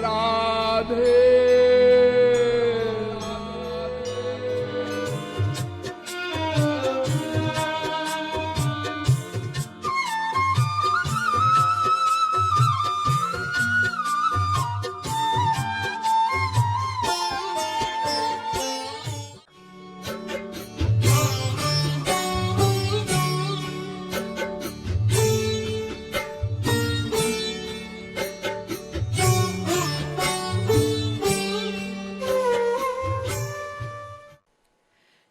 राधे।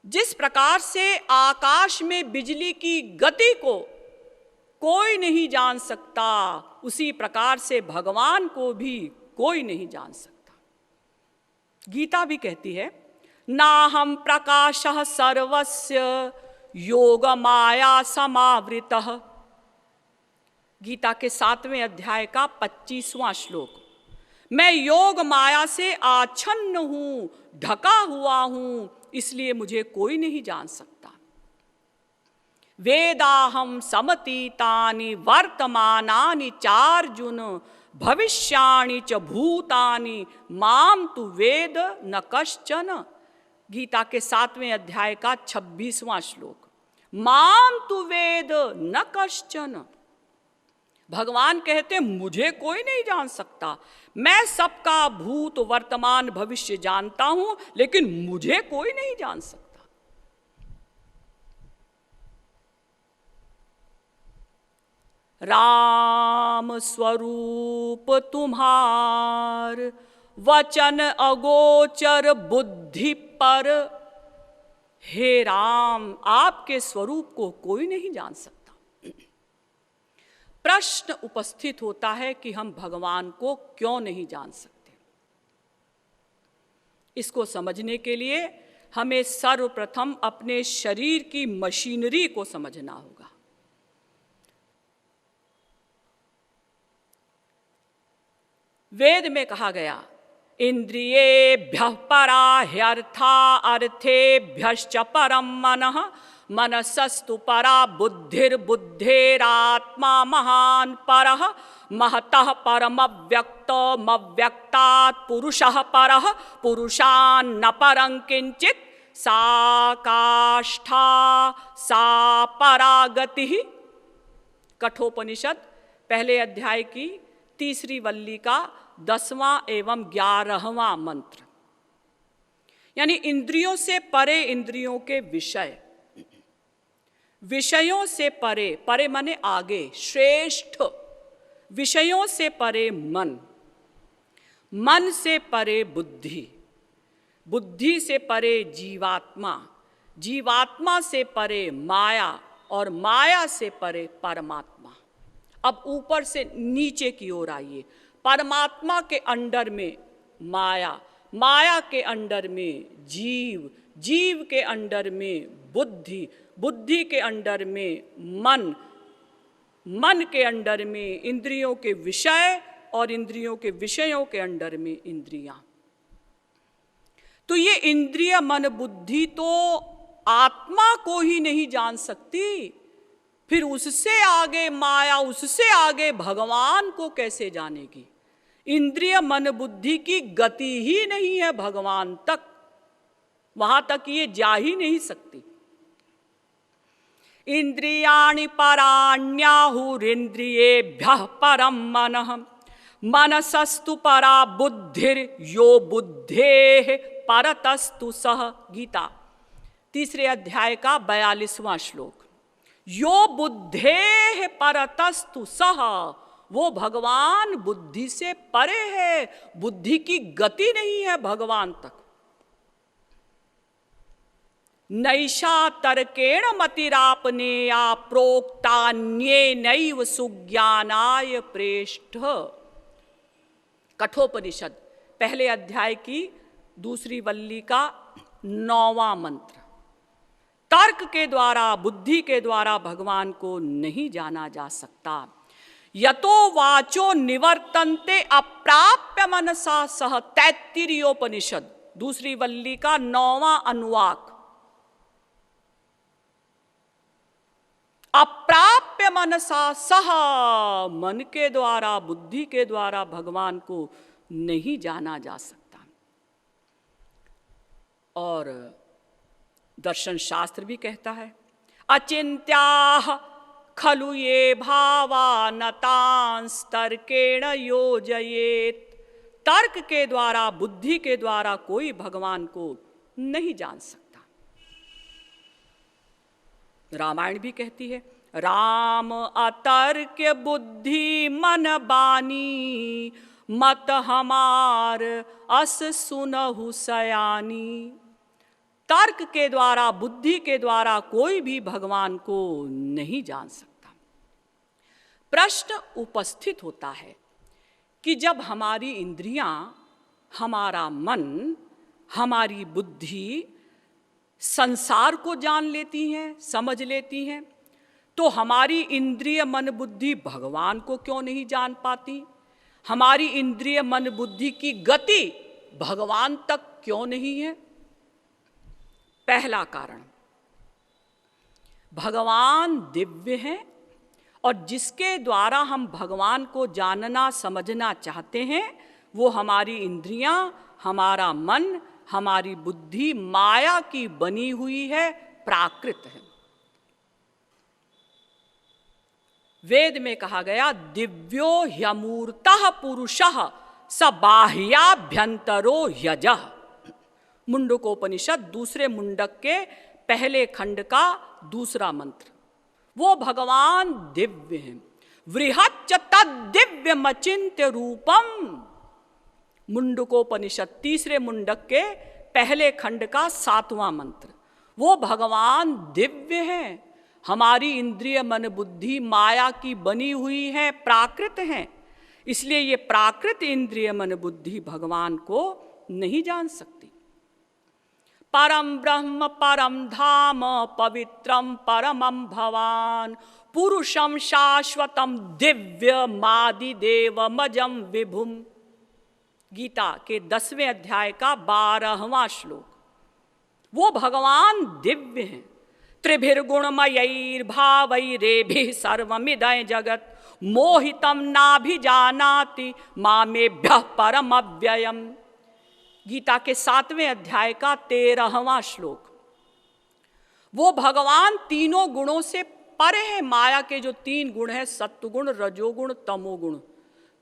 जिस प्रकार से आकाश में बिजली की गति को कोई नहीं जान सकता, उसी प्रकार से भगवान को भी कोई नहीं जान सकता। गीता भी कहती है, नाहं प्रकाशः सर्वस्य योग माया समावृतः। गीता के 7वें अध्याय का 25वां श्लोक। मैं योग माया से आच्छन्न हूं, ढका हुआ हूं, इसलिए मुझे कोई नहीं जान सकता। वेदाहम समतीतानि वर्तमानानि चार्जुन भविष्याणि च भूतानि माम तु वेद न कश्चन। गीता के 7वें अध्याय का 26वां श्लोक। माम तु वेद न कश्चन। भगवान कहते मुझे कोई नहीं जान सकता। मैं सबका भूत वर्तमान भविष्य जानता हूं, लेकिन मुझे कोई नहीं जान सकता। राम स्वरूप तुम्हार वचन अगोचर बुद्धि पर। हे राम, आपके स्वरूप को कोई नहीं जान सकता। प्रश्न उपस्थित होता है कि हम भगवान को क्यों नहीं जान सकते। इसको समझने के लिए हमें सर्वप्रथम अपने शरीर की मशीनरी को समझना होगा। वेद में कहा गया, इंद्रियेभ्यः परा ह्यर्था अर्थेभ्यश्च परम मनः मनसस्तु परा बुद्धिर्बुद्धेरात्मा महान् परः महतः परमव्यक्तमव्यक्तात् पुरुषः परः पुरुषान्न परं किंचित् सा काष्ठा सा परागतिः। कठोपनिषद पहले अध्याय की 3री वल्ली का 10वां एवं 11वां मंत्र। यानी इंद्रियों से परे इंद्रियों के विषय, विषयों से परे, परे माने आगे, श्रेष्ठ, विषयों से परे मन, मन से परे बुद्धि, बुद्धि से परे जीवात्मा, जीवात्मा से परे माया और माया से परे परमात्मा। अब ऊपर से नीचे की ओर आइए। परमात्मा के अंडर में माया, माया के अंडर में जीव, जीव के अंडर में बुद्धि, बुद्धि के अंडर में मन, मन के अंडर में इंद्रियों के विषय और इंद्रियों के विषयों के अंडर में इंद्रियां। तो ये इंद्रिय मन बुद्धि तो आत्मा को ही नहीं जान सकती, फिर उससे आगे माया, उससे आगे भगवान को कैसे जानेगी। इंद्रिय मन बुद्धि की गति ही नहीं है भगवान तक, वहां तक ये जा ही नहीं सकती। इंद्रियाणि पराण्याहुरिन्द्रियेभ्यः परं मनः मनसस्तु परा बुद्धिर्यो बुद्धेः परतस्तु सः। गीता 3रे अध्याय का 42वां श्लोक। यो बुद्धेः परतस्तु सः, वो भगवान बुद्धि से परे है, बुद्धि की गति नहीं है भगवान तक। नैषा तर्केण मतिरापनेया प्रोक्तान्येनैव सुज्ञानाय प्रेष्ठ। कठोपनिषद पहले अध्याय की 2री वल्ली का 9वां मंत्र। तर्क के द्वारा, बुद्धि के द्वारा भगवान को नहीं जाना जा सकता। यतो वाचो निवर्तन्ते अप्राप्य मनसा सह। तैत्तिरीयोपनिषद 2री वल्ली का 9वां अनुवाक। अप्राप्य मनसा सह, मन के द्वारा, बुद्धि के द्वारा भगवान को नहीं जाना जा सकता। और दर्शन शास्त्र भी कहता है, अचिंत्याः खलु ये भावा नतांस्तर्केण योजयेत। तर्क के द्वारा, बुद्धि के द्वारा कोई भगवान को नहीं जान सकता। रामायण भी कहती है, राम अतर्क्य बुद्धि मन बानी, मत हमार अस सुनहु सयानी। तर्क के द्वारा, बुद्धि के द्वारा कोई भी भगवान को नहीं जान सकता। प्रश्न उपस्थित होता है कि जब हमारी इंद्रियां, हमारा मन, हमारी बुद्धि संसार को जान लेती हैं, समझ लेती हैं, तो हमारी इंद्रिय मन बुद्धि भगवान को क्यों नहीं जान पाती? हमारी इंद्रिय मन बुद्धि की गति भगवान तक क्यों नहीं है? पहला कारण, भगवान दिव्य हैं और जिसके द्वारा हम भगवान को जानना समझना चाहते हैं वो हमारी इंद्रियां, हमारा मन, हमारी बुद्धि माया की बनी हुई है, प्राकृत है। वेद में कहा गया, दिव्यो ह्यमूर्तः पुरुषः स बाह्याभ्यंतरो यजः। मुंडकोपनिषद दूसरे मुंडक के पहले खंड का दूसरा मंत्र। वो भगवान दिव्य हैं। वृहच्च तद्दिव्यमचिन्त्य रूपम। मुंडकोपनिषद तीसरे मुंडक के पहले खंड का 7वां मंत्र। वो भगवान दिव्य हैं। हमारी इंद्रिय मन बुद्धि माया की बनी हुई है, प्राकृत हैं। इसलिए ये प्राकृत इंद्रिय मन बुद्धि भगवान को नहीं जान सकती। परम ब्रह्म परम धाम पवित्रम परमं भवान पुरुषम शाश्वतम दिव्यमादिदेवमजं विभुम। गीता के 10वें अध्याय का 12वां श्लोक। वो भगवान दिव्य हैं। त्रिभिर्गुणमयैर्भावैरेभिः सर्वमिदं जगत् मोहितं नाभिजानाति मामेभ्यः परमव्ययम्। गीता के 7वें अध्याय का 13वां श्लोक। वो भगवान तीनों गुणों से परे है। माया के जो 3 गुण हैं, सत्वगुण, रजोगुण, तमोगुण,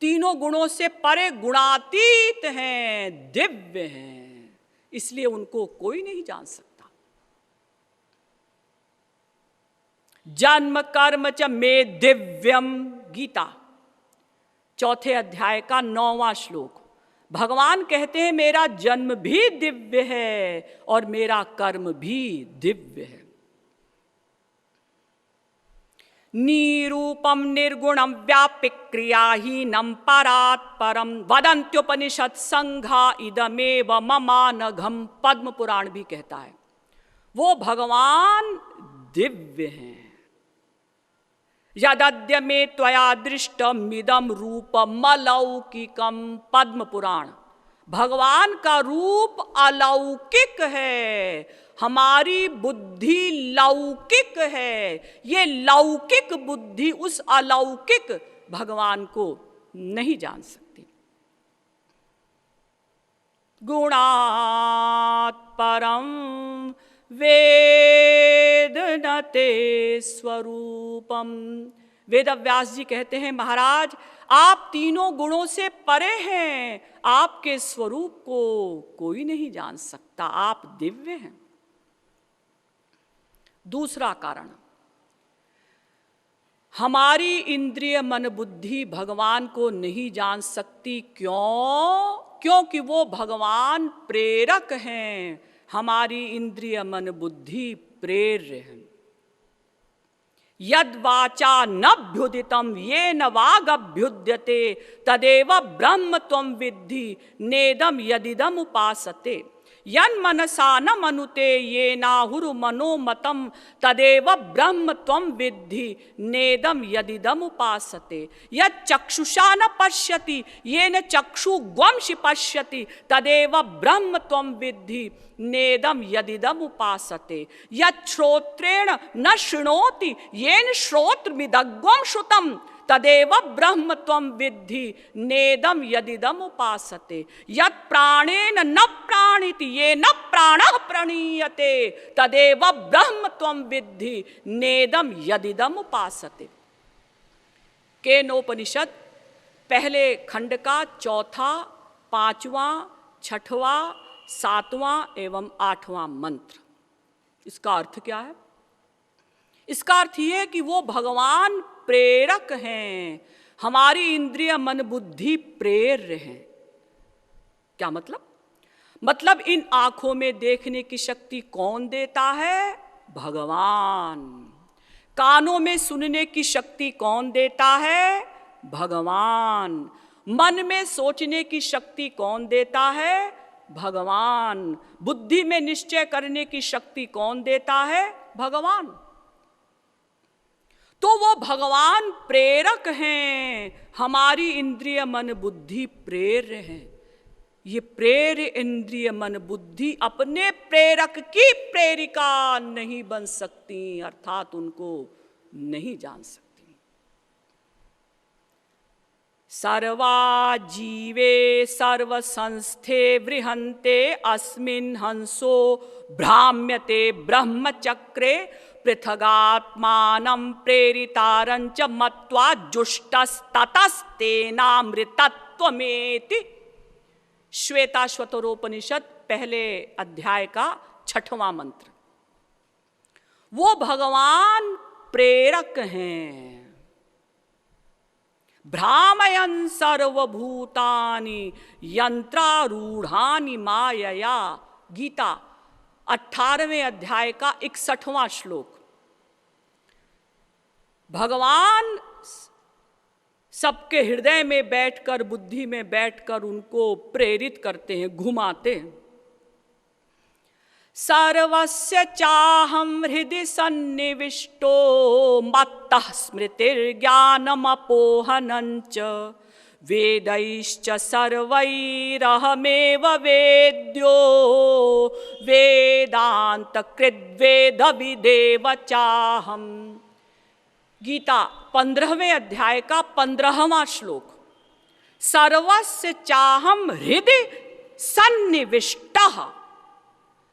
तीनों गुणों से परे, गुणातीत हैं, दिव्य हैं। इसलिए उनको कोई नहीं जान सकता। जन्म कर्म च मे दिव्यम। गीता 4थे अध्याय का 9वां श्लोक। भगवान कहते हैं मेरा जन्म भी दिव्य है और मेरा कर्म भी दिव्य है। निरूपम निर्गुणम व्यापि क्रियाहीनम परात् परम वदन्त्योपनिषद संघा इदमेव ममानघम। पद्म पुराण भी कहता है वो भगवान दिव्य हैं। यदद्य मे त्वया दृष्टमिदं रूपमलौकिकम। पद्म पुराण। भगवान का रूप अलौकिक है, हमारी बुद्धि लौकिक है। ये लौकिक बुद्धि उस अलौकिक भगवान को नहीं जान सकती। गुणात् परम वेद न ते स्वरूपम। वेदव्यास जी कहते हैं महाराज आप तीनों गुणों से परे हैं, आपके स्वरूप को कोई नहीं जान सकता, आप दिव्य हैं। दूसरा कारण, हमारी इंद्रिय मन बुद्धि भगवान को नहीं जान सकती। क्यों? क्योंकि वो भगवान प्रेरक हैं, हमारी इंद्रिय मन बुद्धि प्रेर्य है। यद वाचा नभ्युदितम येन वागभ्युद्यते तदेव ब्रह्म त्वं विद्धि नेदम यदिदम उपासते। यन्मनसा न मनुते येनाहुरु मनोमतं तदेव ब्रह्म त्वं विद्धि नेदम यदिदम उपासते। यच्चक्षुषा न पश्यति येन चक्षुग्वंशि पश्यति तदेव ब्रह्म त्वं विद्धि नेदम यदिदम उपासते। यच्छ्रोत्रेण न शृणोति येन श्रोत्रमिदग्वं श्रुतं तदेव ब्रह्म त्वं विद्धि नेदम यदिदम उपासते यत् प्राणेन न प्राणिति येन प्राणः प्रणीयते तदेव ब्रह्म त्वं विद्धि नेदम यदिदम उपासते। केनोपनिषद पहले खंड का चौथा, पांचवा, छठवां, सातवां एवं आठवां मंत्र। इसका अर्थ क्या है? इसका अर्थ यह है कि वो भगवान प्रेरक हैं, हमारी इंद्रिय मन बुद्धि प्रेर्य हैं। क्या मतलब? मतलब इन आंखों में देखने की शक्ति कौन देता है? भगवान। कानों में सुनने की शक्ति कौन देता है? भगवान। मन में सोचने की शक्ति कौन देता है? भगवान। बुद्धि में निश्चय करने की शक्ति कौन देता है? भगवान। तो वो भगवान प्रेरक हैं, हमारी इंद्रिय मन बुद्धि प्रेर्य हैं। ये प्रेर्य इंद्रिय मन बुद्धि अपने प्रेरक की प्रेरिका नहीं बन सकती, अर्थात उनको नहीं जान सकती। सर्वा जीवे सर्व संस्थे बृहन्ते अस्मिन् हंसो भ्राम्यते ब्रह्मचक्रे पृथगात्मानं प्रेरितारंच मत्वा जुष्टस्ततस्तेनामृतत्वमेति। श्वेताश्वतरोपनिषद पहले अध्याय का 6वां मंत्र। वो भगवान प्रेरक हैं। भ्रामयन् सर्वभूतानि यंत्रारूढ़ानि मायया। गीता 18वें अध्याय का 61वां श्लोक। भगवान सबके हृदय में बैठकर, बुद्धि में बैठकर उनको प्रेरित करते हैं, घुमाते हैं। सर्वस्य चाहं हृदि सन्निविष्टो मत्तः स्मृतिर्ज्ञानमपोहनञ्च वेदैश्च सर्वैरहमेव वेद्यो वेदान्तकृद्वेदविदेव चाहम्। गीता 15वें अध्याय का 15वां श्लोक। सर्वस्य चाहं हृदि सन्निविष्टः।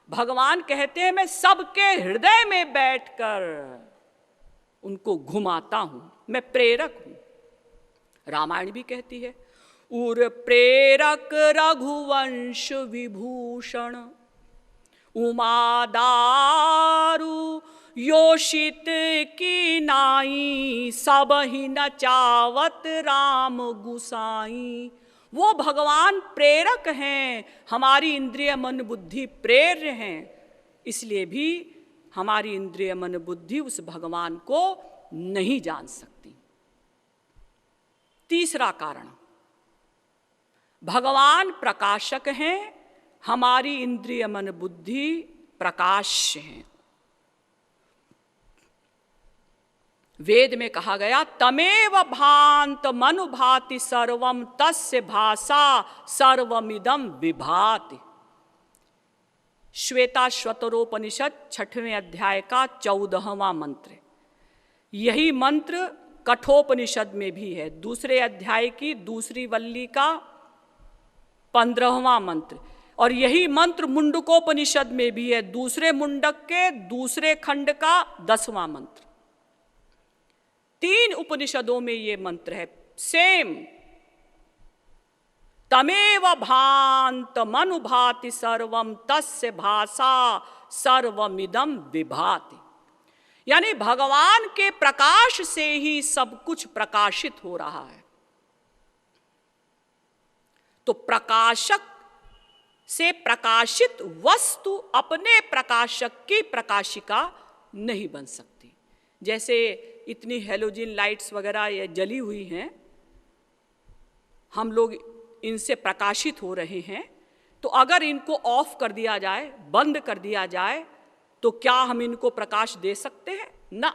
भगवान कहते हैं मैं सबके हृदय में बैठकर उनको घुमाता हूं, मैं प्रेरक हूं। रामायण भी कहती है उर प्रेरक रघुवंश विभूषण उमादारु योषित की नाई सब ही नचावत राम गुसाई। वो भगवान प्रेरक हैं, हमारी इंद्रिय मन बुद्धि प्रेर्य हैं। इसलिए भी हमारी इंद्रिय मन बुद्धि उस भगवान को नहीं जान सकती। तीसरा कारण, भगवान प्रकाशक हैं, हमारी इंद्रिय मन बुद्धि प्रकाश्य हैं। वेद में कहा गया तमेव भांत मनु भाति सर्वम तस्य भाषा सर्वमिदं विभाति। श्वेताश्वतरोपनिषद 6वें अध्याय का 14वां मंत्र। यही मंत्र कठोपनिषद में भी है, दूसरे अध्याय की दूसरी वल्ली का 15वां मंत्र। और यही मंत्र मुंडकोपनिषद में भी है, दूसरे मुंडक के दूसरे खंड का 10वां मंत्र। 3 उपनिषदों में ये मंत्र है सेम। तमेव भांत मनु भाति सर्वम तस्य भाषा सर्वमिदं विभाति। यानी भगवान के प्रकाश से ही सब कुछ प्रकाशित हो रहा है। तो प्रकाशक से प्रकाशित वस्तु अपने प्रकाशक की प्रकाशिका नहीं बन सकती। जैसे इतनी हेलोजन लाइट्स वगैरह ये जली हुई हैं, हम लोग इनसे प्रकाशित हो रहे हैं, तो अगर इनको ऑफ कर दिया जाए, बंद कर दिया जाए, तो क्या हम इनको प्रकाश दे सकते हैं? ना।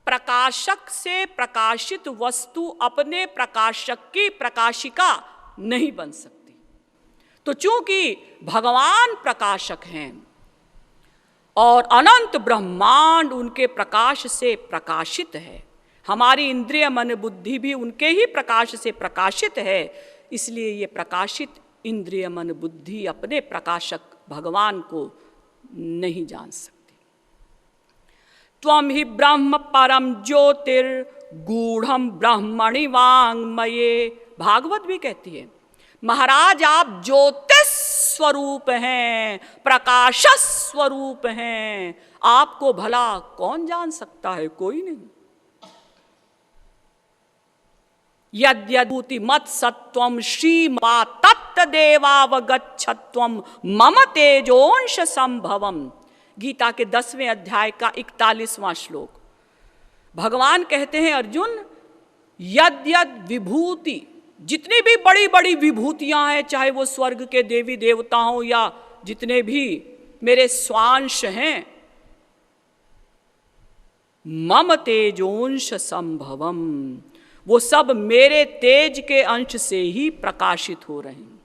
प्रकाशक से प्रकाशित वस्तु अपने प्रकाशक की प्रकाशिका नहीं बन सकती। तो चूंकि भगवान प्रकाशक हैं और अनंत ब्रह्मांड उनके प्रकाश से प्रकाशित है, हमारी इंद्रिय मन बुद्धि भी उनके ही प्रकाश से प्रकाशित है। इसलिए ये प्रकाशित इंद्रिय मन बुद्धि अपने प्रकाशक भगवान को नहीं जान सकती। त्वं हि ब्रह्म परम ज्योतिर्गूढ़म ब्रह्मणि वाङ्मये, भागवत भी कहती है महाराज आप ज्योतिष स्वरूप हैं, प्रकाश स्वरूप हैं, आपको भला कौन जान सकता है? कोई नहीं। यद्यद्भूति मत सत्वम श्रीमा तत्तदेवावगच्छत्वम मम तेजोंश संभवम, गीता के 10वें अध्याय का 41वां श्लोक। भगवान कहते हैं अर्जुन, यद यद विभूति, जितनी भी बड़ी बड़ी विभूतियां हैं, चाहे वो स्वर्ग के देवी देवता हों या जितने भी मेरे स्वांश हैं, मम तेजोंश संभवम, वो सब मेरे तेज के अंश से ही प्रकाशित हो रहे हैं।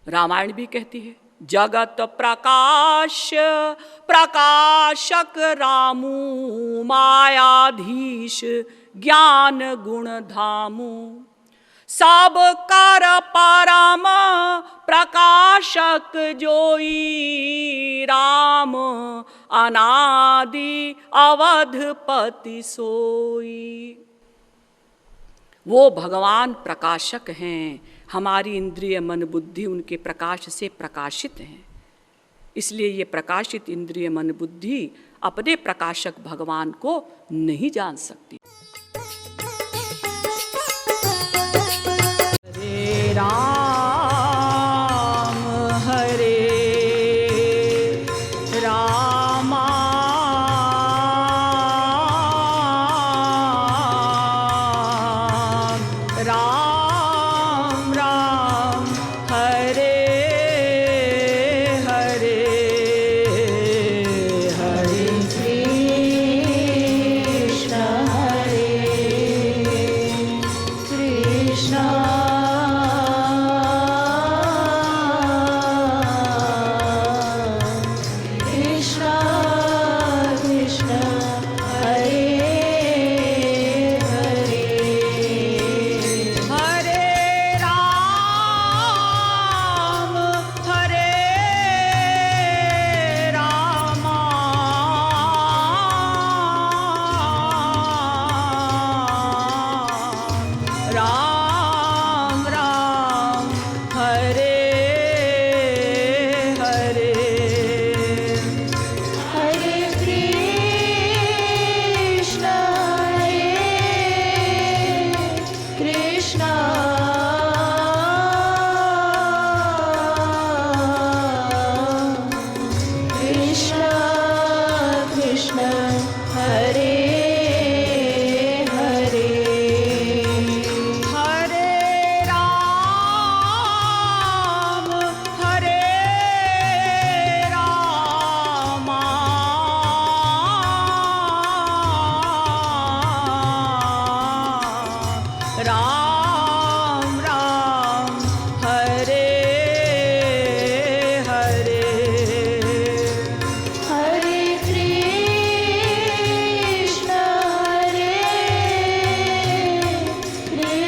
रामायण भी कहती है जगत प्रकाश प्रकाशक रामू, मायाधीश ज्ञान गुण धामू, सब कर परम प्रकाशक जोई, राम अनादि अवधपति सोई। वो भगवान प्रकाशक हैं, हमारी इंद्रिय मन बुद्धि उनके प्रकाश से प्रकाशित हैं। इसलिए ये प्रकाशित इंद्रिय मन बुद्धि अपने प्रकाशक भगवान को नहीं जान सकती। हरे राम राम राम हरे हरे, हरे कृष्ण कृष्ण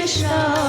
Krishna